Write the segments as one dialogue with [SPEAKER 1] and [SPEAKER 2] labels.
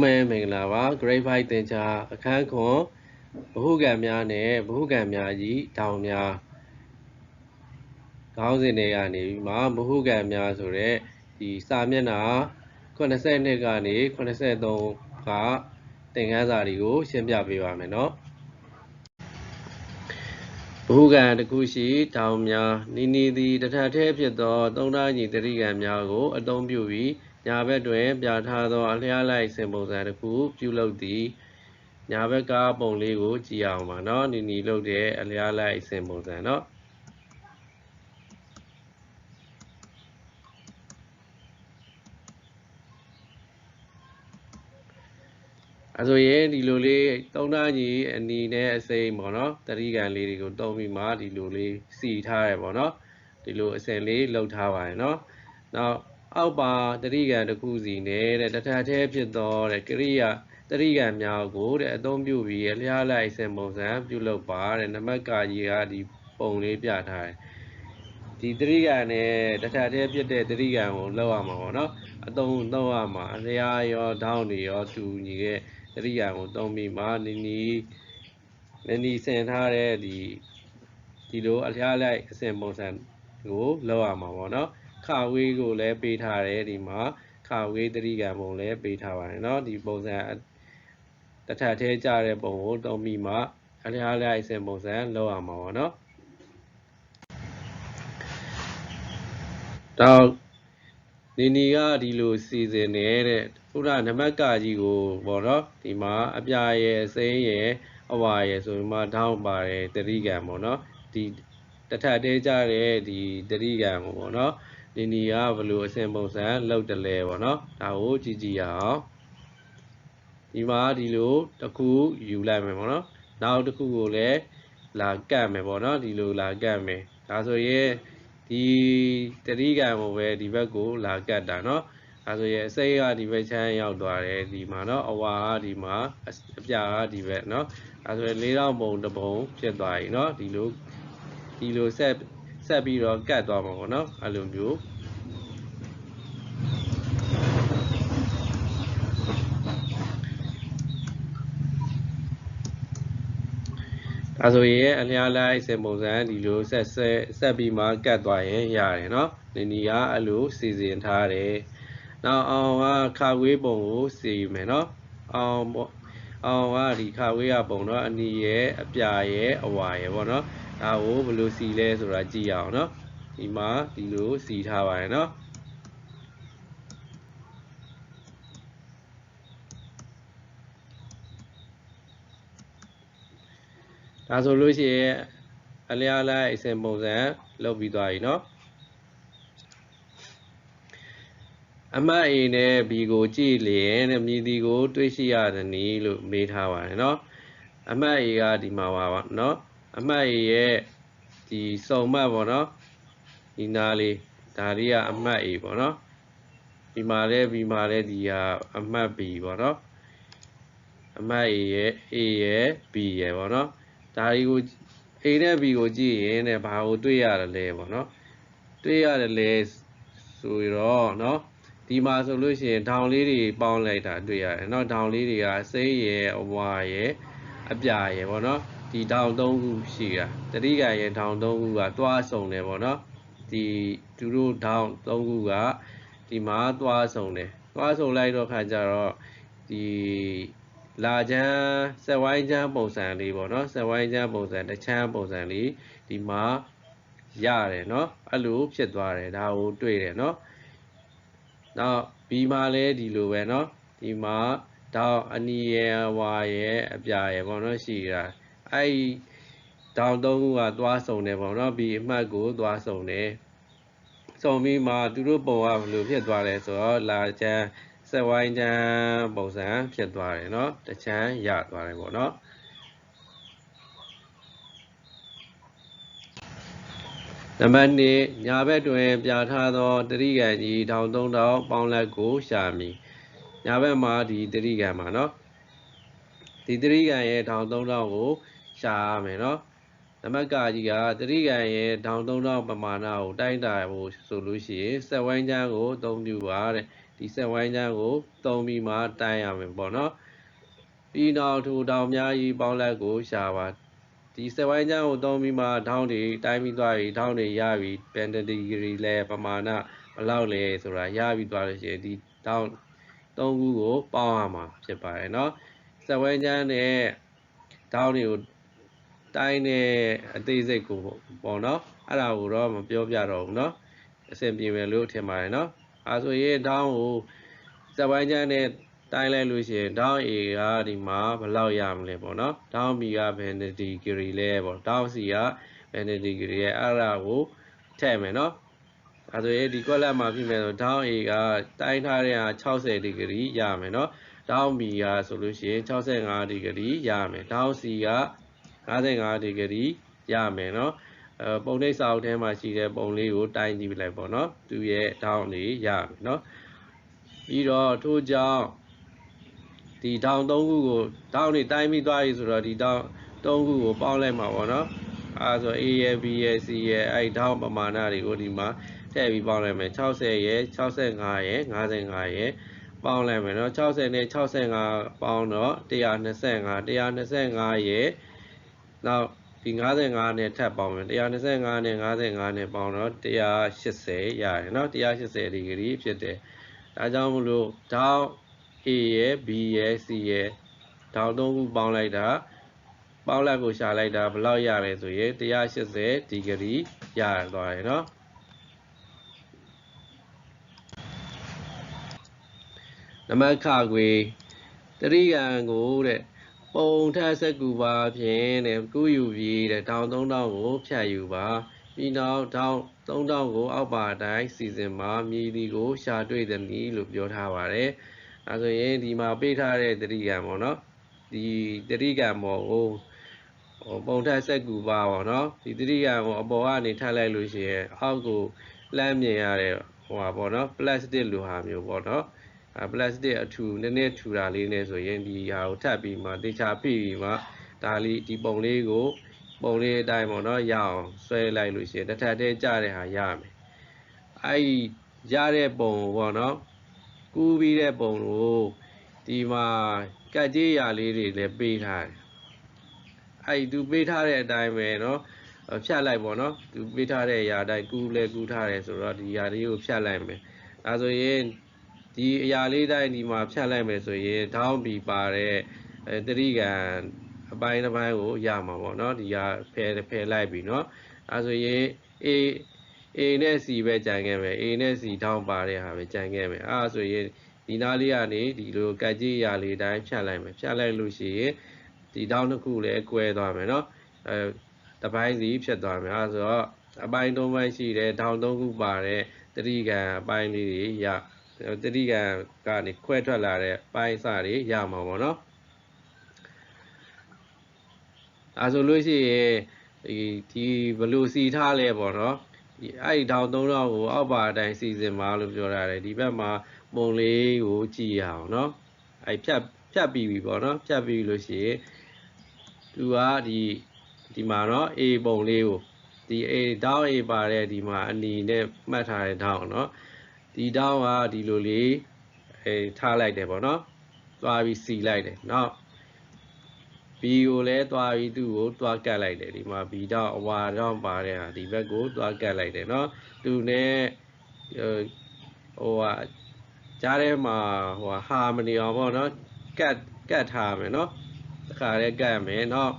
[SPEAKER 1] မဲမင်္ဂလာပါ grade 5သင်ကြားအခန်းခွန်ဗဟုကံများနဲ့ဗဟုကံများကြီးထောင်များခေါင်းစဉ်တွေကနေပြီးမှဗဟုကံများဆိုတဲ့ဒီစာမျက်နှာ82ကနေ83ကသင်ခန်းစာတွေကိုရှင်းပြပေးပါမယ်နော်ဗဟုကံတစ်ခုရှိထောင်များနီနီသည်တစ်ထပ်ထဲဖြစ်သောသုံးသားညီတတိကံများကိုအသုံးပြုပြီးညာဘက်တွင်ပြထားသောအလျားလိုက်စင်ပုံစံတစ်ခုပြုလုပ်သည်ညာဘက်ကပုံလေးကိုကြည့်အောင်ပါနော်နီနီလုပ်တဲ့အလျားလိုက်စင်ပုံစံနော်အဲဆိုရင်ဒီလိုလေးသုံးသားညီအနီနဲ့အစိမ်းပေါ့နော်တတိကံလေးတွေကိုသုံးပြီးမှဒီလိုလေးစီထားရပေါ့နော်ဒီလိုအစင်လေးလှုပ်ထားပါရနော်နောက်အောက်ပါတတိကံတစ်ခုစီနဲ့တဲ့တစ်ထပ်ထဲဖြစ်သောတဲ့ကရိယာတတိကံများကိုတဲ့အသုံးပြုပြီးအလျားလိုက်စင်ပုံစံပြုလုပ်ပါတဲ့နံပါတ်ကကြီးကဒီပုံလေးပြထားတယ်ဒီတတိကံနဲ့တစ်ထပ်ထဲဖြစ်တဲ့တတိကံကိုလောက်ရမှာပေါ့နော်အသုံးရမှာအလျားရောထောင်းတွေရောတူညီတဲ့တတိကံကိုသုံးပြီးမှနီနီဆင်ထားတဲ့ဒီလိုအလျားလိုက်အစင်ပုံစံကိုလောက်ရမှာပေါ့နော်ခဝေးကိုလည်းပေးထားတယ်ဒီမှာခဝေးတတိကံပုံလည်းပေးထားပါတယ်เนาะဒီပုံစံတစ်ထပ်ထဲကျတဲ့ပုံကိုသုံးပြီးမှအလျားလိုက်အစင်ပုံစံလောက်ရမှာပေါ့เนาะတော့နီကဒီလိုစီစဉ်နေတဲ့ခုနနံပါတ်ကကြီးကိုပေါ့เนาะဒီမှာအပြာရဲ့အစိမ်းရဲ့အဝါရဲ့ဆိုပြီးမှထောင်းပါတယ်တတိကံပေါ့เนาะဒီတစ်ထပ်ထဲကျတဲ့ဒီတတိကံကိုပေါ့เนาะနီကဘယ်လိုအစင်ပုံစံလောက်တလဲပေါ့เนาะဒါကိုကြည့်ရအောင်ဒီမှာဒီလိုတစ်ခုယူလိုက်မယ်ပေါ့เนาะနောက်တစ်ခုကိုလည်းလာကတ်မယ်ပေါ့เนาะဒီလိုလာကတ်မယ်ဒါဆိုရင်ဒီတတိကံကိုပဲဒီဘက်ကိုလာကတ်တာเนาะဒါဆိုရင်အစိမ်းကဒီဘက်ချမ်းရောက်သွားတယ်ဒီမှာเนาะအဝါကဒီမှာအပြာကဒီဘက်เนาะဒါဆိုရင်4000ပုံတစ်ပုံဖြစ်သွားပြီเนาะဒီလိုဆက်ပြီးတော့ကတ်သွားမှာပေါ့เนาะအဲ့လိုမျိုးဒါဆိုရင်အလျားလိုက်စင်ပုံစံဒီလိုဆက်ပြီးမှကတ်သွားရင်ရတယ်เนาะနီကအဲ့လိုစီစဉ်ထားတယ်နောက်အောင်ကခဝေးပုံကိုစီမယ်เนาะအောင်ကဒီခဝေးရပုံเนาะအနီရဲ့အပြာရဲ့အဝါရဲ့ပေါ့เนาะဒါကိုဘယ်လိုစီလဲဆိုတာကြည့်ရအောင်เนาะဒီမှာဒီလိုစီထားပါတယ်เนาะဒါဆိုလို့ရှိရင်အလျားလိုက်အစင်ပုံစံလုပ်ပြီးသွားပြီเนาะအမှတ် A နဲ့ B ကိုကြည့်လျင်မြည်သည်ကိုတွေးရှိရသည်နည်းလို့မေးထားပါတယ်เนาะအမှတ် A ကဒီမှာပါเนาะအမှတ် A ရဲ့ဒီစုံမှတ်ပေါ့เนาะဒီနားလေးဒါလေးကအမှတ် A ပေါ့เนาะဒီမှာလဲဒီကအမှတ် B ပေါ့เนาะအမှတ် A ရဲ့ B ရဲ့ပေါ့เนาะဒါတွေကို A နဲ့ B ကိုကြည့်ရင်တဲ့ဘာကိုတွေ့ရတယ်လဲပေါ့เนาะတွေ့ရတယ်လဲဆိုတော့เนาะဒီမှာဆိုလို့ရှိရင်ထောင်လေးတွေပေါင်းလိုက်တာတွေ့ရတယ်เนาะထောင်လေးတွေကစိမ်းရယ်အဝါရယ်အပြာရယ်ပေါ့เนาะဒီထောင်၃ခုရှိတာတတိကံရယ်ထောင်၃ခုကသွားစုံတယ်ပေါ့เนาะဒီသူတို့ထောင်၃ခုကဒီမှာသွားစုံတယ်သွားစုံလိုက်တော့ခါကျတော့ဒီလာချမ်းဆက်ဝိုင်းချမ်းပုံစံလေးပေါ့เนาะဆက်ဝိုင်းချမ်းပုံစံတချမ်းပုံစံလေးဒီမှာရတယ်เนาะအဲ့လိုဖြစ်သွားတယ်ဒါကိုတွေ့တယ်เนาะနောက် B မှာလည်းဒီလိုပဲเนาะဒီမှာတောင်အနီရယ်ဝါရယ်အပြာရယ်ပေါ့เนาะရှိတာအဲ့တောင်၃ခုကသွားစုံတယ်ပေါ့เนาะ B အမှတ်ကိုသွားစုံတယ်စုံပြီးမှသူတို့ပုံကဘယ်လိုဖြစ်သွားလဲဆိုတော့လာချမ်းဆက်ဝိုင်းချမ်းပုံစံဖြစ်သွားတယ်เนาะတချမ်းရသွားတယ်ပေါ့เนาะနံပါတ်2ညာဘက်တွင်ပြထားသောတတိကံကြီးထောင်3000ပေါင်းလက်ကိုရှာမည်ညာဘက်မှာဒီတတိကံမှာเนาะဒီတတိကံရဲ့ထောင်3000ကိုရှာရမယ်เนาะနံပါတ်ကကြီးကတတိကံရဲ့ထောင်3000ပမာဏကိုတိုင်းတာဖို့ဆိုလို့ရှိရင်ဆက်ဝိုင်းချမ်းကိုအသုံးပြုပါတဲ့ဒီ ဒီစက်ဝိုင်းချမ်းကိုသုံးပြီးမှတိုင်းရမယ်ပေါ့နော်ပြီးနောက်ထိုတောင်များကြီးပေါင်းလက်ကိုရှာပါဒီစက်ဝိုင်းချမ်းကိုသုံးပြီးမှထောင်းတွေတိုင်းပြီးသွားပြီးထောင်းတွေရပြီးဘယ်ဒီဂရီလဲပမာဏဘယ်လောက်လဲဆိုတာရပြီးသွားလို့ရှိရင်ဒီထောင်းသုံးခုကိုပေါင်းရမှာဖြစ်ပါတယ်เนาะစက်ဝိုင်းချမ်းနဲ့ထောင်းတွေကိုတိုင်းတဲ့အသေးစိတ်ကိုပေါ့เนาะအဲ့ဒါကိုတော့မပြောပြတော့ဘူးเนาะအဆင်ပြေမယ်လို့ထင်ပါတယ်เนาะအဲဆိုရင်ထောင်းကိုစက်ဝိုင်းချမ်းနဲ့တိုင်းလိုက်လို့ရှိရင်ထောင်း A ကဒီမှာဘယ်လောက်ရမလဲပေါ့နော်ထောင်း B ကဘယ်ဒီဂရီလဲပေါ့ထောင်း C ကဘယ်ဒီဂရီလဲအဲ့ဒါကိုထည့်မယ်နော်အဲဆိုရင်ဒီကွက်လက်မှာဖြစ်မယ်ဆိုထောင်း A ကတိုင်းထားတဲ့ဟာ60ဒီဂရီရမယ်နော်ထောင်း B ကဆိုလို့ရှိရင်65ဒီဂရီရမယ်ထောင်း C က55ဒီဂရီရမယ်နော်ပုံနှိပ်စာအုပ်ထဲမှာရှိတဲ့ပုံလေးကိုတိုင်းကြည့်လိုက်ပေါ့နော်သူရဲ့ထောင်းလေးရမယ်နော်ပြီးတော့ထို့ကြောင့်ဒီထောင်း၃ခုကိုထောင်းနေတိုင်းပြီးသွားပြီဆိုတော့ဒီထောင်း၃ခုကိုပေါင်းလိုက်မှာပေါ့နော်အဲဆို A ရဲ့ B ရဲ့ C ရဲ့အဲ့ထောင်းပမာဏတွေကိုဒီမှာထည့်ပြီးပေါင်းလိုက်မယ်60ရဲ့65ရဲ့55ရဲ့ပေါင်းလိုက်မယ်နော်60နဲ့65ပေါင်းတော့125ရဲ့နောက်ဒီ55နဲ့ထပ်ပေါင်းမယ်125နဲ့55နဲ့ပေါင်းတော့180ရတယ်နော်180ဒီဂရီဖြစ်တယ်ဒါကြောင့်မလို့ထောင်း A ရဲ့ B ရဲ့ C ရဲ့ထောင်း၃ခုပေါင်းလိုက်တာပေါင်းလက်ကိုရှာလိုက်တာဘယ်လောက်ရလဲဆိုရင်180ဒီဂရီရသွားတယ်နော်နမခခွေတရိကံကိုတဲ့ပုံထက်စက္ကူပါဖြင့်တဲ့ကူးယူပြီးတဲ့ထောင်း3000ကိုဖြတ်ယူပါပြီးနောက်ထောင်း3000ကိုအောက်ပါအတိုင်းစီစဉ်ပါမြည်ဒီကိုရှာတွေ့သည်နည်းလို့ပြောထားပါတယ်အဲဆိုရင်ဒီမှာပေးထားတဲ့တရိကံပေါ့နော်ဒီတရိကံပေါ်ကိုပုံထက်စက္ကူပါပေါ့နော်ဒီတရိကံကိုအပေါ်ကနေထပ်လိုက်လို့ရှိရင်အောက်ကိုလှမ်းမြင်ရတဲ့ဟိုပါပေါ့နော်ပလတ်စတစ်လိုဟာမျိုးပေါ့နော်ပလတ်စတစ်အထူနည်းနည်းထူတာလေးနဲ့ဆိုရင်ဒီဟာကိုထပ်ပြီးမှတေချာဖိပြီးမှဒါလေးဒီပုံလေးကိုပုံလေးအတိုင်းပေါ့နော်ရအောင်ဆွဲလိုက်လို့ရှိရင်တစ်ထပ်တည်းကျတဲ့ဟာရမယ်အဲ့ရတဲ့ပုံပေါ့နော်ကူးပြီးတဲ့ပုံကိုဒီမှာကတ်ကြီးရာလေးတွေလည်းပေးထားတယ်အဲ့သူပေးထားတဲ့အတိုင်းပဲเนาะဖြတ်လိုက်ပေါ့နော်သူပေးထားတဲ့အရာတိုင်းကူးလဲကူးထားတယ်ဆိုတော့ဒီအရာလေးကိုဖြတ်လိုက်မယ်ဒါဆိုရင်ဒီအရာလေးတိုင်းဒီမှာဖြတ်လိုက်မယ်ဆိုရင်ထောင်းပြီးပါတဲ့တရိကံအပိုင်းတစ်ပိုင်းကိုရမှာပေါ့နော်ဒီဟာဖယ်လိုက်ပြီเนาะဒါဆိုရင် A နဲ့ C ပဲကြံခဲ့မယ် A နဲ့ C ထောင်းပါတဲ့ဟာပဲကြံခဲ့မယ်အဲ့ဒါဆိုရင်ဒီနားလေးကနေဒီလိုကတ်ကြီးအရာလေးတိုင်းဖြတ်လိုက်မယ်ဖြတ်လိုက်လို့ရှိရင်ဒီထောင်းတစ်ခုလည်းကွဲသွားမယ်เนาะတပိုင်းစီဖြစ်သွားမယ်အဲဆိုတော့အပိုင်း၃ပိုင်းရှိတယ်ထောင်း၃ခုပါတဲ့တတိကံအပိုင်းလေးတွေရတတိကံကနေခွဲထွက်လာတဲ့ပိုင်းစတွေရမှာပေါ့နော်အဲဆိုလို့ရှိရင်ဒီဘလူစီထားလဲပေါ့နော်အဲ့ဒီထောင်း3000ကိုအောက်ပါအတိုင်းစီစဉ်ပါလို့ပြောထားတယ်ဒီဘက်မှာပုံလေးကိုကြည့်ရအောင်เนาะအဲ့ဖြတ်ပြီးပြီပေါ့နော်ဖြတ်ပြီးလို့ရှိရင်သူကဒီမှာเนาะ A ပုံလေးကိုဒီ A တောင်း A ပါတဲ့ဒီမှာအနီနဲ့မှတ်ထားတဲ့တောင်းเนาะဒီတောင်းကဒီလိုလေးထားလိုက်တယ်ပေါ့เนาะသွားပြီးစီလိုက်တယ်เนาะ B ကိုလည်းသွားပြီးသူ့ကိုသွားကတ်လိုက်တယ်ဒီမှာ B တောင်းအဝါတောင်းပါတဲ့ဟာဒီဘက်ကိုသွားကတ်လိုက်တယ်เนาะသူနဲ့ဟိုဟာကြားထဲမှာဟိုဟာမနေအောင်ပေါ့เนาะကတ်ထားမယ်เนาะတခါတည်းကတ်မယ်เนาะ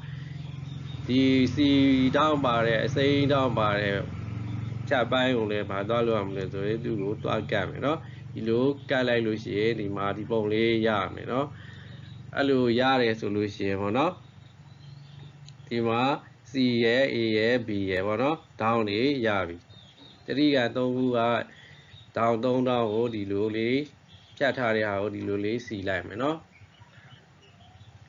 [SPEAKER 1] ဒီစီတောင်းပါတဲ့အစိမ်းတောင်းပါတဲ့ချက်ပိုင်းကိုလည်းမသွားလို့ရမလဲဆိုရင်သူ့ကိုသွားကတ်မယ်เนาะဒီလိုကတ်လိုက်လို့ရှိရင်ဒီမှာဒီပုံလေးရမယ်เนาะအဲ့လိုရတယ်ဆိုလို့ရှိရင်ပေါ့เนาะဒီမှာ C ရဲ့ A ရဲ့ B ရဲ့ပေါ့เนาะဒေါင်းလေးရပြီတတိက3ခုကဒေါင်း3000ကိုဒီလိုလေးဖြတ်ထားတဲ့ဟာကိုဒီလိုလေးစီလိုက်မယ်เนาะ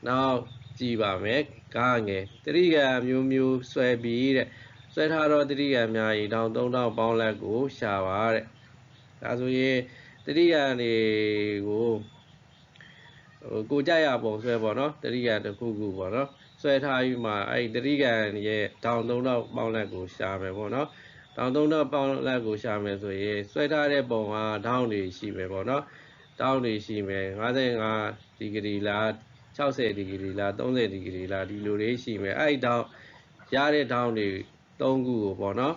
[SPEAKER 1] နောက်ကြည့်ပါမယ်ကားငယ်တတိကမျိုးဆွဲပြီးတဲ့ဆွဲထားတော့တတိကများရင်ဒေါင်း3000ပေါင်းလက်ကိုရှာပါတဲ့ဒါဆိုရင်တတိကနေကိုကြရပုံဆွဲပေါ့နော်တတိကတစ်ခုခုပေါ့နော်ဆွဲထားပြီးမှအဲ့တတိကရဲ့ဒေါင်း3000ပေါင်းလက်ကိုရှာမယ်ပေါ့နော်ဒေါင်း3000ပေါင်းလက်ကိုရှာမယ်ဆိုရင်ဆွဲထားတဲ့ပုံကဒေါင်းတွေရှိမယ်ပေါ့နော် တောင်းနေရှိမယ်55ဒီဂရီလား60ဒီဂရီလား30ဒီဂရီလားဒီလိုတွေရှိမယ်အဲ့ဒီတောင်းရတဲ့တောင်းတွေ3ခုကိုပေါ့နော်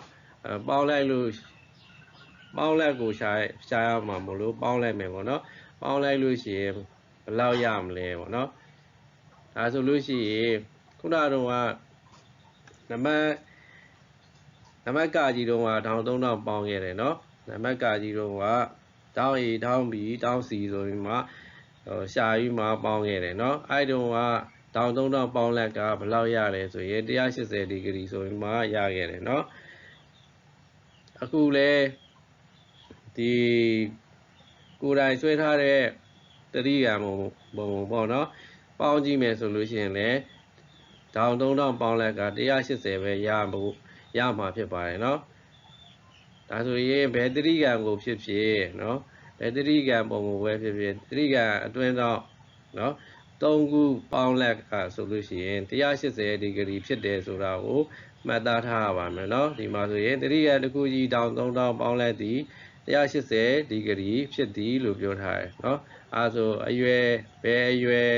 [SPEAKER 1] ပေါင်းလိုက်လို့ပေါင်းလက်ကိုရှာရမှာမလို့ပေါင်းလိုက်မယ်ပေါ့နော်ပေါင်းလိုက်လို့ရှိရင်ဘယ်လောက်ရမလဲပေါ့နော်ဒါဆိုလို့ရှိရင်ခုနကတော့နံပါတ်ကကြီးတော့1300ပေါင်းခဲ့တယ်เนาะနံပါတ်ကကြီးတော့တောင်း A တောင်း B တောင်း C ဆိုပြီးမှရှာပြီးမှပေါင်းခဲ့တယ်เนาะအဲ့တုန်းက1300ပေါင်းလက်ကဘယ်လောက်ရလဲဆိုရင်180ဒီဂရီဆိုပြီးမှရခဲ့တယ်เนาะအခုလဲဒီကိုယ်တိုင်ဆွဲထားတဲ့တတိယံပုံပေါ့เนาะပေါင်းကြည့်မယ်ဆိုလို့ရှိရင်လည်း1300ပေါင်းလက်က180ပဲရမှာဖြစ်ပါတယ်เนาะဒါဆိုရင်ဘယ်တတိယံကိုဖြစ်ဖြစ်เนาะဘယ်တတိယံပုံကိုပဲဖြစ်ဖြစ်တတိယံအတွင်းတော့เนาะ3ခုပေါင်းလက်ကဆိုလို့ရှိရင်180ဒီဂရီဖြစ်တယ်ဆိုတာကိုမှတ်သားထားရပါမယ်เนาะဒီမှာဆိုရင်တတိယံတစ်ခုကြီး1300ပေါင်းလက်သည်180ဒီဂရီဖြစ်သည်လို့ပြောထားတယ်เนาะအဲဆိုဘယ်အရွယ်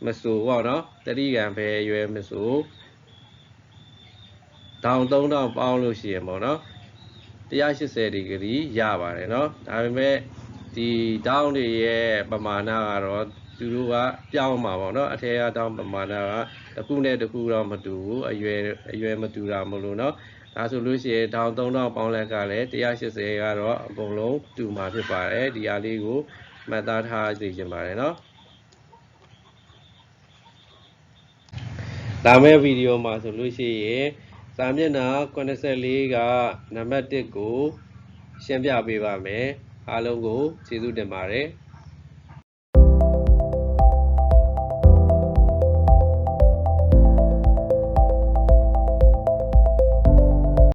[SPEAKER 1] မဆိုပေါ့เนาะတတိယံဘယ်အရွယ်မဆို1300ပေါင်းလို့ရှိရင်ပေါ့เนาะ180ဒီဂရီရပါတယ်เนาะဒါပေမဲ့ဒီတောင်းတွေရဲ့ပမာဏကတော့သူတို့ကပြောင်းမှာပေါ့เนาะအထက်ကတောင်းပမာဏကတစ်ခုနဲ့တစ်ခုတော့မတူဘူးအရွယ်မတူတာမလို့เนาะဒါဆိုလို့ရှိရင်1300ပေါင်းလက်ကလည်း180ကတော့အကုန်လုံးတူမှာဖြစ်ပါတယ်ဒီအားလေးကိုမှတ်သားထားသိချင်ပါတယ်เนาะလာမယ့်ဗီဒီယိုမှာဆိုလို့ရှိရင်စာမျက်နှာ84ကနံပါတ်1ကိုရှင်းပြပေးပါမယ်အားလုံးကိုကျေးဇူးတင်ပါတယ်